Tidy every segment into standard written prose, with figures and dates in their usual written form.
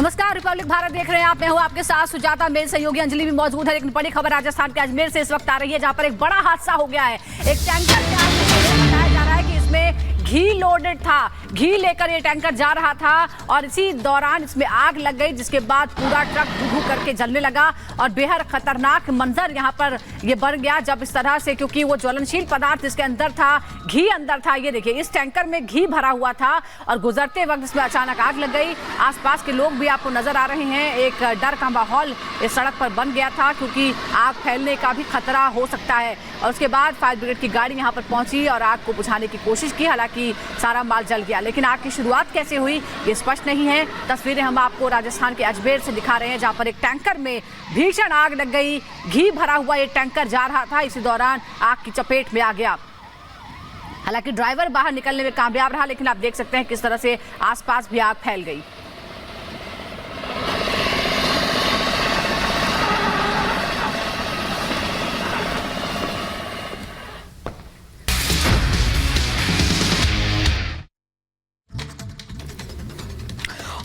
नमस्कार, रिपब्लिक भारत देख रहे हैं आप। मैं हूं आपके साथ सुजाता, मेरे सहयोगी अंजलि भी मौजूद है। लेकिन बड़ी खबर राजस्थान के अजमेर से इस वक्त आ रही है, जहां पर एक बड़ा हादसा हो गया है। एक टैंकर के आग में बताया जा रहा है कि इसमें घी लोडेड था, घी लेकर ये टैंकर जा रहा था और इसी दौरान इसमें आग लग गई, जिसके बाद पूरा ट्रक धू करके जलने लगा और बेहद खतरनाक मंजर यहाँ पर ये बन गया जब इस तरह से, क्योंकि वो ज्वलनशील पदार्थ इसके अंदर था, घी अंदर था। ये देखिए, इस टैंकर में घी भरा हुआ था और गुजरते वक्त इसमें अचानक आग लग गई। आसपास के लोग भी आपको नजर आ रहे हैं। एक डर का माहौल इस सड़क पर बन गया था, क्योंकि आग फैलने का भी खतरा हो सकता है। और उसके बाद फायर ब्रिगेड की गाड़ी यहाँ पर पहुंची और आग को बुझाने की कोशिश की। हालांकि सारा माल जल गया, लेकिन आग की शुरुआत कैसे हुई ये स्पष्ट नहीं है। तस्वीरें हम आपको राजस्थान के अजमेर से दिखा रहे हैं, जहां पर एक टैंकर में भीषण आग लग गई। घी भरा हुआ ये टैंकर जा रहा था, इसी दौरान आग की चपेट में आ गया। हालांकि ड्राइवर बाहर निकलने में कामयाब रहा, लेकिन आप देख सकते हैं किस तरह से आसपास भी आग फैल गई।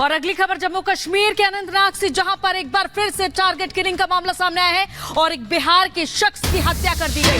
और अगली खबर जम्मू कश्मीर के अनंतनाग से, जहां पर एक बार फिर से टारगेट किलिंग का मामला सामने आया है और एक बिहार के शख्स की हत्या कर दी गई।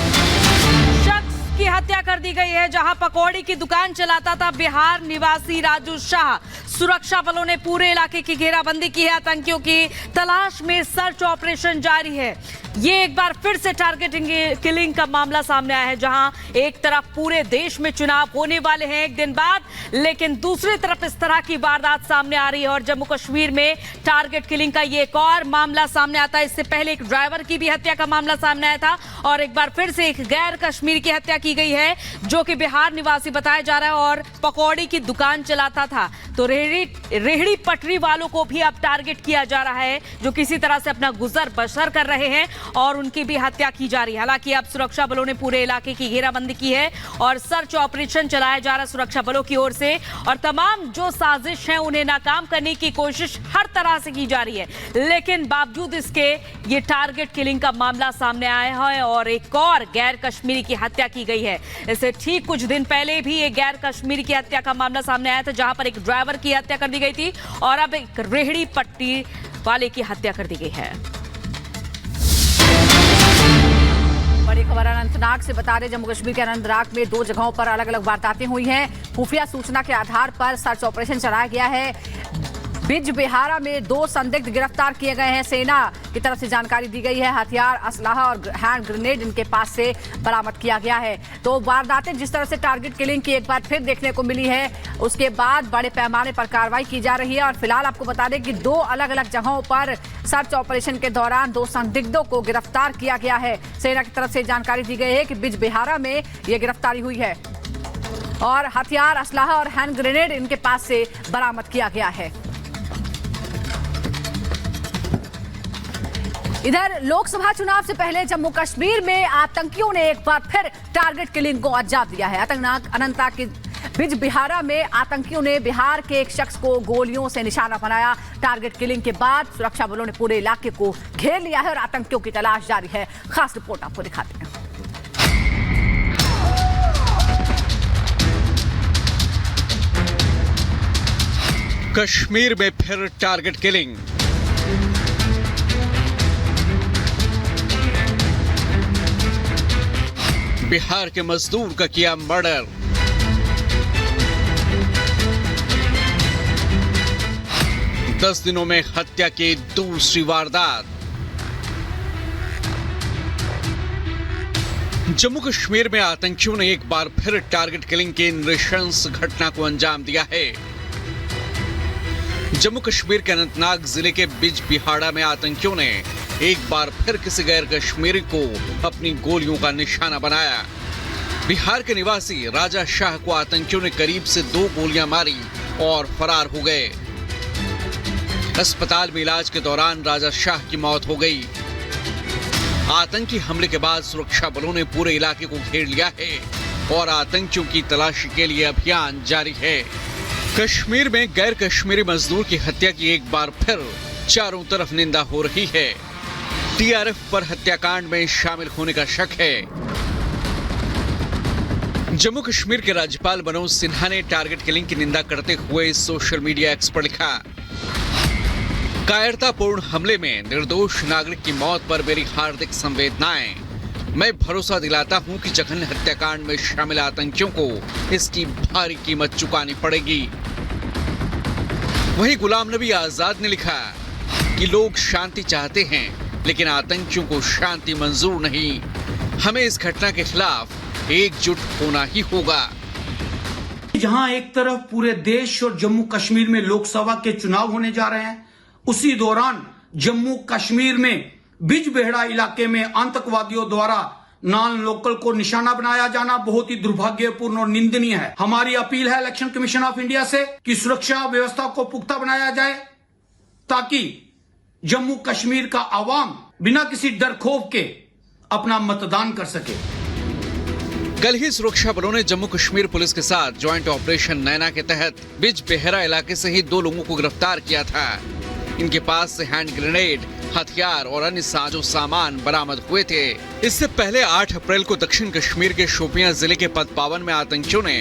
शख्स की हत्या कर दी गई है, जहां पकौड़ी की दुकान चलाता था बिहार निवासी राजू शाह। सुरक्षा बलों ने पूरे इलाके की घेराबंदी की है। आतंकियों की तलाश में सर्च ऑपरेशन जारी है। ये एक बार फिर से टारगेटिंग किलिंग का मामला सामने आया है, जहां एक तरफ पूरे देश में चुनाव होने वाले हैं एक दिन बाद, लेकिन दूसरी तरफ इस तरह की वारदात सामने आ रही है। और जम्मू कश्मीर में टारगेट किलिंग का ये एक और मामला सामने आता है। इससे पहले एक ड्राइवर की भी हत्या का मामला सामने आया था और एक बार फिर से एक गैर कश्मीरी की हत्या की गई है, जो कि बिहार निवासी बताया जा रहा है और पकौड़ी की दुकान चलाता था। तो रेहड़ी पटरी वालों को भी अब टारगेट किया जा रहा है, जो किसी तरह से अपना गुजर बसर कर रहे हैं, और उनकी भी हत्या की जा रही है। हालांकि अब सुरक्षा बलों ने पूरे इलाके की घेराबंदी की है और सर्च ऑपरेशन चलाया जा रहा है सुरक्षा बलों की ओर से, और तमाम जो साजिश है उन्हें नाकाम करने की कोशिश हर तरह से की जा रही है। लेकिन बावजूद इसके ये टारगेट किलिंग का मामला सामने आया है और एक और गैर कश्मीरी की हत्या की गई है। इससे ठीक कुछ दिन पहले भी एक गैर कश्मीरी की हत्या का मामला सामने आया था, जहां पर एक ड्राइवर की हत्या कर दी गई थी और अब एक रेहड़ी पट्टी वाले की हत्या कर दी गई है। बड़ी खबर अनंतनाग से बता रहे, जम्मू कश्मीर के अनंतनाग में 2 जगहों पर अलग अलग वारदातें हुई हैं। खुफिया सूचना के आधार पर सर्च ऑपरेशन चलाया गया है। बिजबिहारा में 2 संदिग्ध गिरफ्तार किए गए हैं। सेना की तरफ से जानकारी दी गई है। हथियार, असलाहा और हैंड ग्रेनेड इनके पास से बरामद किया गया है। तो वारदातें जिस तरह से टारगेट किलिंग की एक बार फिर देखने को मिली है, उसके बाद बड़े पैमाने पर कार्रवाई की जा रही है। और फिलहाल आपको बता दें कि 2 अलग अलग जगहों पर सर्च ऑपरेशन के दौरान 2 संदिग्धों को गिरफ्तार किया गया है। सेना की तरफ से जानकारी दी गई है कि बिजबिहारा में यह गिरफ्तारी हुई है और हथियार, असलाहा और हैंड ग्रेनेड इनके पास से बरामद किया गया है। इधर लोकसभा चुनाव से पहले जम्मू कश्मीर में आतंकियों ने एक बार फिर टारगेट किलिंग को अंजाम दिया है। अनंतनाग के बिजबिहारा में आतंकियों ने बिहार के एक शख्स को गोलियों से निशाना बनाया। टारगेट किलिंग के बाद सुरक्षा बलों ने पूरे इलाके को घेर लिया है और आतंकियों की तलाश जारी है। खास रिपोर्ट आपको दिखाते हैं। कश्मीर में फिर टारगेट किलिंग। बिहार के मजदूर का किया मर्डर। दस दिनों में हत्या की दूसरी वारदात। जम्मू कश्मीर में आतंकियों ने एक बार फिर टारगेट किलिंग की नृशंस घटना को अंजाम दिया है। जम्मू कश्मीर के अनंतनाग जिले के बिजबिहाड़ा में आतंकियों ने एक बार फिर किसी गैर कश्मीरी को अपनी गोलियों का निशाना बनाया। बिहार के निवासी राजा शाह को आतंकियों ने करीब से 2 गोलियां मारी और फरार हो गए। अस्पताल में इलाज के दौरान राजा शाह की मौत हो गई। आतंकी हमले के बाद सुरक्षा बलों ने पूरे इलाके को घेर लिया है और आतंकियों की तलाशी के लिए अभियान जारी है। कश्मीर में गैर कश्मीरी मजदूर की हत्या की एक बार फिर चारों तरफ निंदा हो रही है। टीआरएफ पर हत्याकांड में शामिल होने का शक है। जम्मू कश्मीर के राज्यपाल मनोज सिन्हा ने टारगेट किलिंग की निंदा करते हुए सोशल मीडिया एक्स पर लिखा, कायरतापूर्ण हमले में निर्दोष नागरिक की मौत पर मेरी हार्दिक संवेदनाएं। मैं भरोसा दिलाता हूं कि जघन्य हत्याकांड में शामिल आतंकियों को इसकी भारी कीमत चुकानी पड़ेगी। वहीं गुलाम नबी आजाद ने लिखा कि लोग शांति चाहते हैं, लेकिन आतंकियों को शांति मंजूर नहीं। हमें इस घटना के खिलाफ एकजुट होना ही होगा। जहां एक तरफ पूरे देश और जम्मू कश्मीर में लोकसभा के चुनाव होने जा रहे हैं, उसी दौरान जम्मू कश्मीर में बिजबेहड़ा इलाके में आतंकवादियों द्वारा नॉन लोकल को निशाना बनाया जाना बहुत ही दुर्भाग्यपूर्ण और निंदनीय है। हमारी अपील है इलेक्शन कमीशन ऑफ इंडिया से कि सुरक्षा व्यवस्था को पुख्ता बनाया जाए ताकि जम्मू कश्मीर का आवाम बिना किसी डर खौफ के अपना मतदान कर सके। कल ही सुरक्षा बलों ने जम्मू कश्मीर पुलिस के साथ ज्वाइंट ऑपरेशन नैना के तहत बिजबेहरा इलाके से ही 2 लोगों को गिरफ्तार किया था। इनके पास से हैंड ग्रेनेड, हथियार और अन्य साजो सामान बरामद हुए थे। इससे पहले 8 अप्रैल को दक्षिण कश्मीर के शोपियां जिले के पतपावन में आतंकियों ने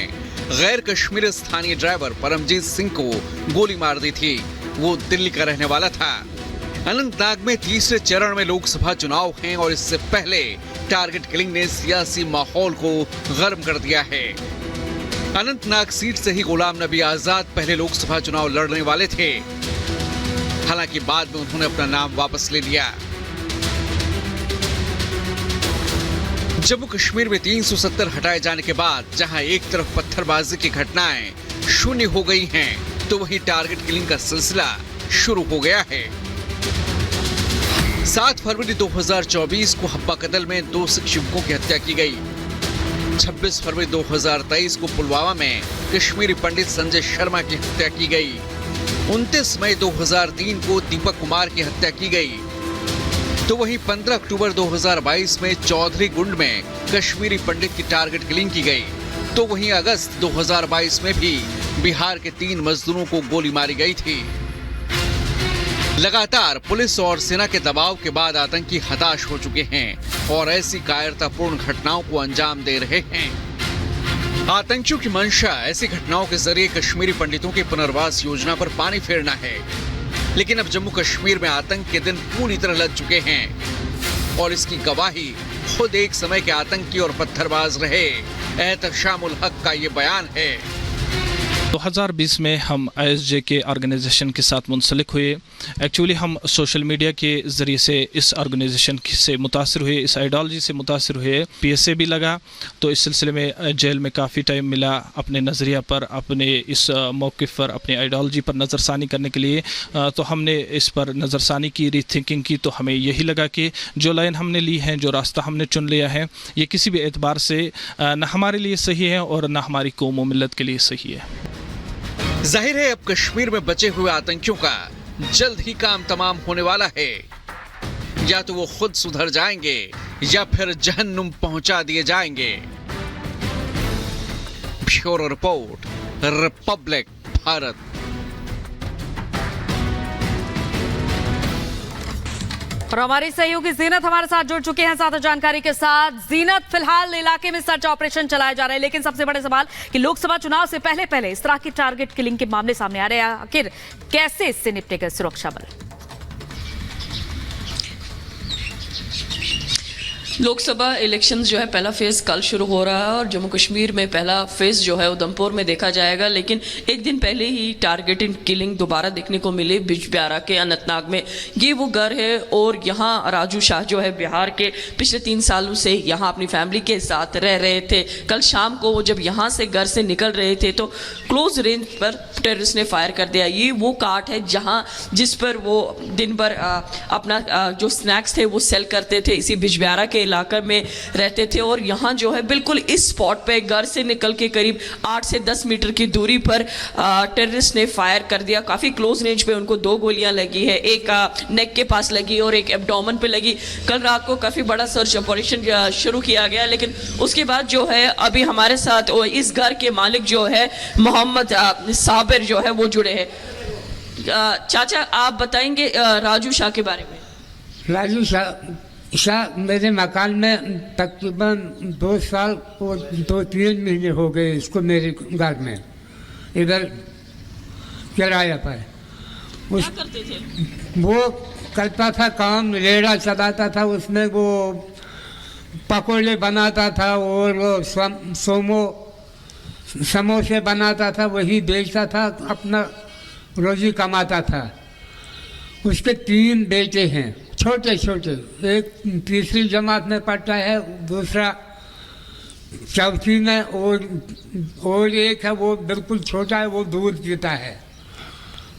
गैर कश्मीरी स्थानीय ड्राइवर परमजीत सिंह को गोली मार दी थी। वो दिल्ली का रहने वाला था। अनंतनाग में तीसरे चरण में लोकसभा चुनाव हैं और इससे पहले टारगेट किलिंग ने सियासी माहौल को गर्म कर दिया है। अनंतनाग सीट से ही गुलाम नबी आजाद पहले लोकसभा चुनाव लड़ने वाले थे। हालांकि बाद में उन्होंने अपना नाम वापस ले लिया। जम्मू कश्मीर में 370 हटाए जाने के बाद जहां एक तरफ पत्थरबाजी की घटनाएं शून्य हो गई हैं, तो वहीं टारगेट किलिंग का सिलसिला शुरू हो गया है। 7 फरवरी 2024 को हब्बा कदल में 2 सिख युवकों की हत्या की गई। 26 फरवरी 2023 को पुलवामा में कश्मीरी पंडित संजय शर्मा की हत्या की गई। 29 मई 2003 को दीपक कुमार की हत्या की गई। तो वहीं 15 अक्टूबर 2022 में चौधरी गुंड में कश्मीरी पंडित की टारगेट किलिंग की गई। तो वहीं अगस्त 2022 में भी बिहार के 3 मजदूरों को गोली मारी गई थी। लगातार पुलिस और सेना के दबाव के बाद आतंकी हताश हो चुके हैं और ऐसी कायरतापूर्ण घटनाओं को अंजाम दे रहे हैं। आतंकियों की मंशा ऐसी घटनाओं के जरिए कश्मीरी पंडितों की पुनर्वास योजना पर पानी फेरना है। लेकिन अब जम्मू कश्मीर में आतंक के दिन पूरी तरह लग चुके हैं और इसकी गवाही खुद एक समय के आतंकी और पत्थरबाज रहे एहतशामुल हक का ये बयान है। 2020 में हम ISJ के ऑर्गेनाइजेशन के साथ मुंसलिक हुए। एक्चुअली हम सोशल मीडिया के ज़रिए से इस ऑर्गेनाइजेशन से मुतासिर हुए, इस आइडियोलॉजी से मुतासिर हुए। PSA भी लगा, तो इस सिलसिले में जेल में काफ़ी टाइम मिला अपने नज़रिया पर, अपने इस मौक़िफ़ पर, अपनी आइडियोलॉजी पर नज़रसानी करने के लिए। तो हमने इस पर नज़रसानी की, रीथिंकिंग की। तो हमें यही लगा कि जो लाइन हमने ली है, जो रास्ता हमने चुन लिया है, ये किसी भी एतबार से न हमारे लिए सही है और न हमारी कौम व मिल्लत के लिए सही है। जाहिर है अब कश्मीर में बचे हुए आतंकियों का जल्द ही काम तमाम होने वाला है। या तो वो खुद सुधर जाएंगे या फिर जहन्नुम पहुंचा दिए जाएंगे। Bureau report, Republic Bharat. और हमारी सहयोगी जीनत हमारे साथ जुड़ चुके हैं साथ जानकारी के साथ। जीनत, फिलहाल इलाके में सर्च ऑपरेशन चलाया जा रहा है, लेकिन सबसे बड़े सवाल कि लोकसभा चुनाव से पहले इस तरह की टारगेट किलिंग के मामले सामने आ रहे हैं। आखिर कैसे इससे निपटेगा सुरक्षा बल? लोकसभा इलेक्शंस जो है पहला फेज़ कल शुरू हो रहा है और जम्मू कश्मीर में पहला फेज़ जो है उधमपुर में देखा जाएगा। लेकिन एक दिन पहले ही टारगेटेड किलिंग दोबारा देखने को मिली बिजबेहरा के अनंतनाग में। ये वो घर है और यहाँ राजू शाह जो है बिहार के पिछले 3 सालों से यहाँ अपनी फैमिली के साथ रह रहे थे। कल शाम को वो जब यहाँ से घर से निकल रहे थे तो क्लोज रेंज पर टेररिस्ट ने फायर कर दिया। ये वो काट है जिस पर वो दिन भर अपना जो स्नैक्स थे वो सेल करते थे, इसी बिजबेहरा के इलाके में रहते थे। और यहाँ जो है बिल्कुल इस स्पॉट पे घर से निकल के करीब 8 से 10 मीटर की दूरी पर टेररिस्ट ने फायर कर दिया। काफ़ी क्लोज रेंज पे उनको 2 गोलियां लगी है, एक नेक के पास लगी और एक एब्डोमेन पे लगी। कल रात को काफ़ी बड़ा सर्च ऑपरेशन शुरू किया गया, लेकिन उसके बाद जो है अभी हमारे साथ इस घर के मालिक जो है मोहम्मद साबिर जो है वो जुड़े हैं। चाचा आप बताएंगे राजू शाह के बारे में? राजू शाह मेरे मकान में तकरीबन 2 साल और 2-3 महीने हो गए इसको मेरे घर में इधर किराया पर। उस क्या करते थे? वो करता था काम, रेड़ा चलाता था, उसमें वो पकोड़े बनाता था और वो समोसे बनाता था, वही बेचता था, अपना रोजी कमाता था। उसके 3 बेटे हैं, छोटे छोटे, एक तीसरी जमात में पढ़ता है, दूसरा चौथी में, और एक है वो बिल्कुल छोटा है, वो दूध पीता है।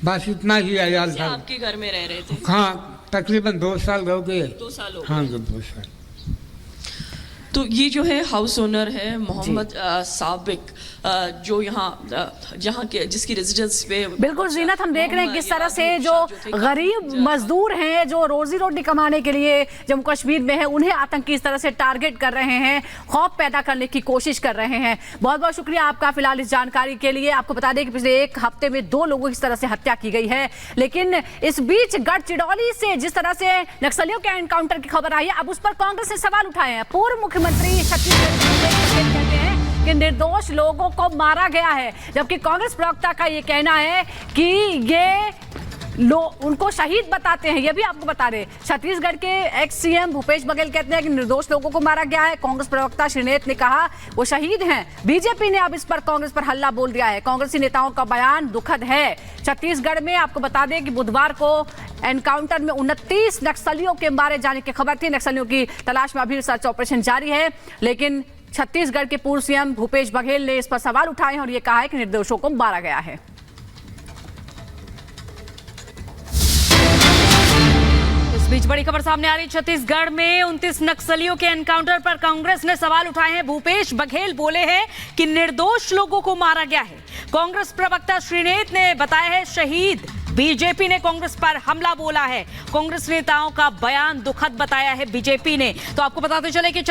बस इतना ही अयाल था। आपके घर में रह रहे थे? हाँ, तकरीबन 2 साल हो गए। 2 साल हो गए। हाँ, 2 साल। तो ये जो है हाउस ओनर है मोहम्मद साबिक, जो यहाँ जहाँ के जिसकी रेजिडेंस पे बिल्कुल जीनत, हम देख रहे हैं किस तरह से जो गरीब मजदूर हैं जो रोजी रोटी कमाने के लिए जम्मू कश्मीर में है, उन्हें आतंकी इस तरह से टारगेट कर रहे हैं, खौफ पैदा करने की कोशिश कर रहे हैं। बहुत बहुत शुक्रिया आपका फिलहाल इस जानकारी के लिए। आपको बता दें कि पिछले 1 हफ्ते में 2 लोगों की इस तरह से हत्या की गई है। लेकिन इस बीच गढ़चिरौली से जिस तरह से नक्सलियों के एनकाउंटर की खबर आई है, अब उस पर कांग्रेस ने सवाल उठाए हैं। पूर्व मुख्यमंत्री छत्तीसगढ़ कहते हैं कि निर्दोष लोगों को मारा गया है, जबकि कांग्रेस प्रवक्ता का ये कहना है कि ये उनको शहीद बताते हैं। ये भी आपको बता रहे, छत्तीसगढ़ के एक्स सीएम भूपेश बघेल कहते हैं कि निर्दोष लोगों को मारा गया है। कांग्रेस प्रवक्ता श्रीनेत ने कहा वो शहीद हैं। बीजेपी ने अब इस पर कांग्रेस पर हल्ला बोल दिया है। कांग्रेसी नेताओं का बयान दुखद है। छत्तीसगढ़ में आपको बता दें कि बुधवार को एनकाउंटर में 29 नक्सलियों के मारे जाने की खबर थी। नक्सलियों की तलाश में अभी सर्च ऑपरेशन जारी है, लेकिन छत्तीसगढ़ के पूर्व सीएम भूपेश बघेल ने इस पर सवाल उठाए हैं और ये कहा है कि निर्दोषों को मारा गया है। इस बीच बड़ी खबर सामने आ रही, छत्तीसगढ़ में 29 नक्सलियों के एनकाउंटर पर कांग्रेस ने सवाल उठाए हैं। भूपेश बघेल बोले हैं कि निर्दोष लोगों को मारा गया है। कांग्रेस प्रवक्ता श्रीनेत ने बताया है शहीद। बीजेपी ने कांग्रेस पर हमला बोला है। कांग्रेस नेताओं का बयान दुखद बताया है बीजेपी ने। तो आपको बताते चले कि